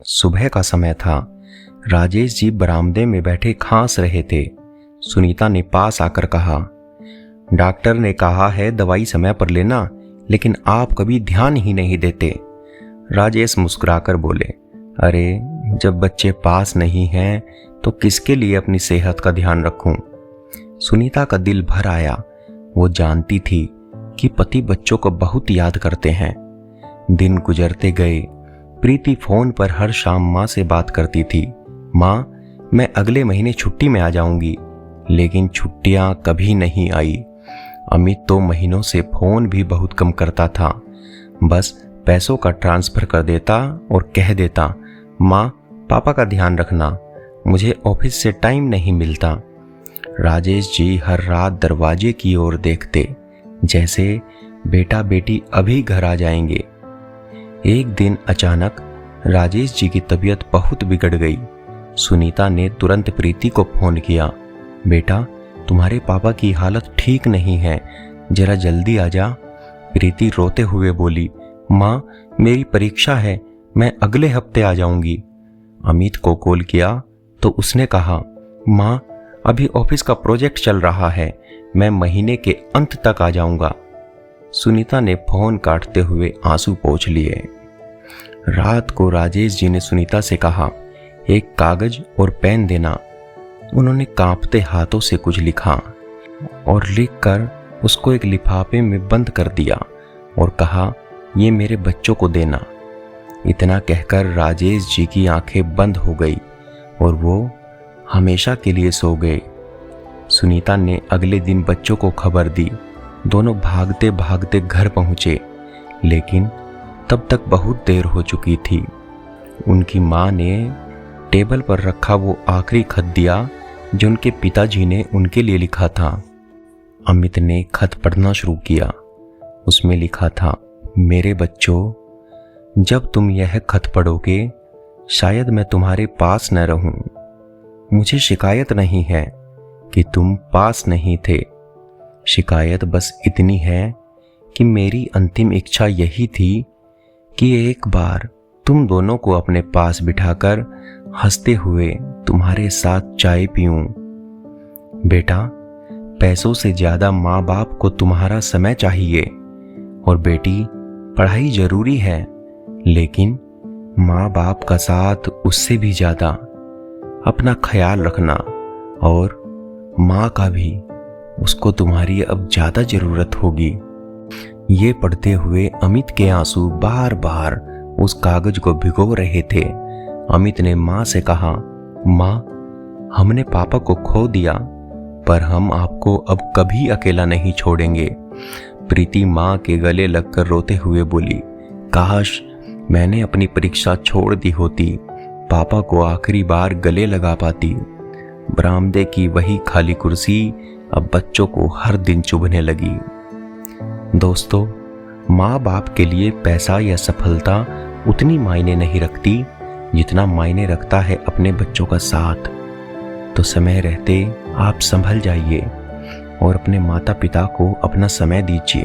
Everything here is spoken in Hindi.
सुबह का समय था। राजेश जी बरामदे में बैठे खांस रहे थे। सुनीता ने पास आकर कहा, डॉक्टर ने कहा है दवाई समय पर लेना, लेकिन आप कभी ध्यान ही नहीं देते। राजेश मुस्कुराकर बोले, अरे जब बच्चे पास नहीं हैं तो किसके लिए अपनी सेहत का ध्यान रखूं। सुनीता का दिल भर आया। वो जानती थी कि पति बच्चों को बहुत याद करते हैं। दिन गुजरते गए। प्रीति फोन पर हर शाम माँ से बात करती थी, माँ मैं अगले महीने छुट्टी में आ जाऊंगी, लेकिन छुट्टियां कभी नहीं आई। अमित तो महीनों से फोन भी बहुत कम करता था। बस पैसों का ट्रांसफर कर देता और कह देता, माँ पापा का ध्यान रखना, मुझे ऑफिस से टाइम नहीं मिलता। राजेश जी हर रात दरवाजे की ओर देखते, जैसे बेटा बेटी अभी घर आ जाएंगे। एक दिन अचानक राजेश जी की तबीयत बहुत बिगड़ गई। सुनीता ने तुरंत प्रीति को फोन किया, बेटा तुम्हारे पापा की हालत ठीक नहीं है, जरा जल्दी आ जा। प्रीति रोते हुए बोली, माँ मेरी परीक्षा है, मैं अगले हफ्ते आ जाऊंगी। अमित को कॉल किया तो उसने कहा, माँ अभी ऑफिस का प्रोजेक्ट चल रहा है, मैं महीने के अंत तक आ जाऊंगा। सुनीता ने फोन काटते हुए आंसू पोंछ लिए। रात को राजेश जी ने सुनीता से कहा, एक कागज और पेन देना। उन्होंने कांपते हाथों से कुछ लिखा और लिखकर उसको एक लिफाफे में बंद कर दिया और कहा, ये मेरे बच्चों को देना। इतना कहकर राजेश जी की आंखें बंद हो गई और वो हमेशा के लिए सो गए। सुनीता ने अगले दिन बच्चों को खबर दी। दोनों भागते भागते घर पहुंचे, लेकिन तब तक बहुत देर हो चुकी थी। उनकी माँ ने टेबल पर रखा वो आखिरी खत दिया जो उनके पिताजी ने उनके लिए लिखा था। अमित ने खत पढ़ना शुरू किया। उसमें लिखा था, मेरे बच्चों, जब तुम यह खत पढ़ोगे शायद मैं तुम्हारे पास न रहूं। मुझे शिकायत नहीं है कि तुम पास नहीं थे, शिकायत बस इतनी है कि मेरी अंतिम इच्छा यही थी कि एक बार तुम दोनों को अपने पास बिठाकर हंसते हुए तुम्हारे साथ चाय पीऊं। बेटा, पैसों से ज्यादा माँ बाप को तुम्हारा समय चाहिए, और बेटी पढ़ाई जरूरी है, लेकिन माँ बाप का साथ उससे भी ज्यादा। अपना ख्याल रखना, और माँ का भी, उसको तुम्हारी अब ज्यादा जरूरत होगी। ये पढ़ते हुए अमित के आंसू बार बार उस कागज को भिगो रहे थे। अमित ने माँ से कहा, माँ हमने पापा को खो दिया, पर हम आपको अब कभी अकेला नहीं छोड़ेंगे। प्रीति माँ के गले लगकर रोते हुए बोली, काश मैंने अपनी परीक्षा छोड़ दी होती, पापा को आखिरी बार गले लगा पाती। बरामदे की वही खाली कुर्सी अब बच्चों को हर दिन चुभने लगी। दोस्तों, माँ बाप के लिए पैसा या सफलता उतनी मायने नहीं रखती जितना मायने रखता है अपने बच्चों का साथ। तो समय रहते आप संभल जाइए और अपने माता पिता को अपना समय दीजिए।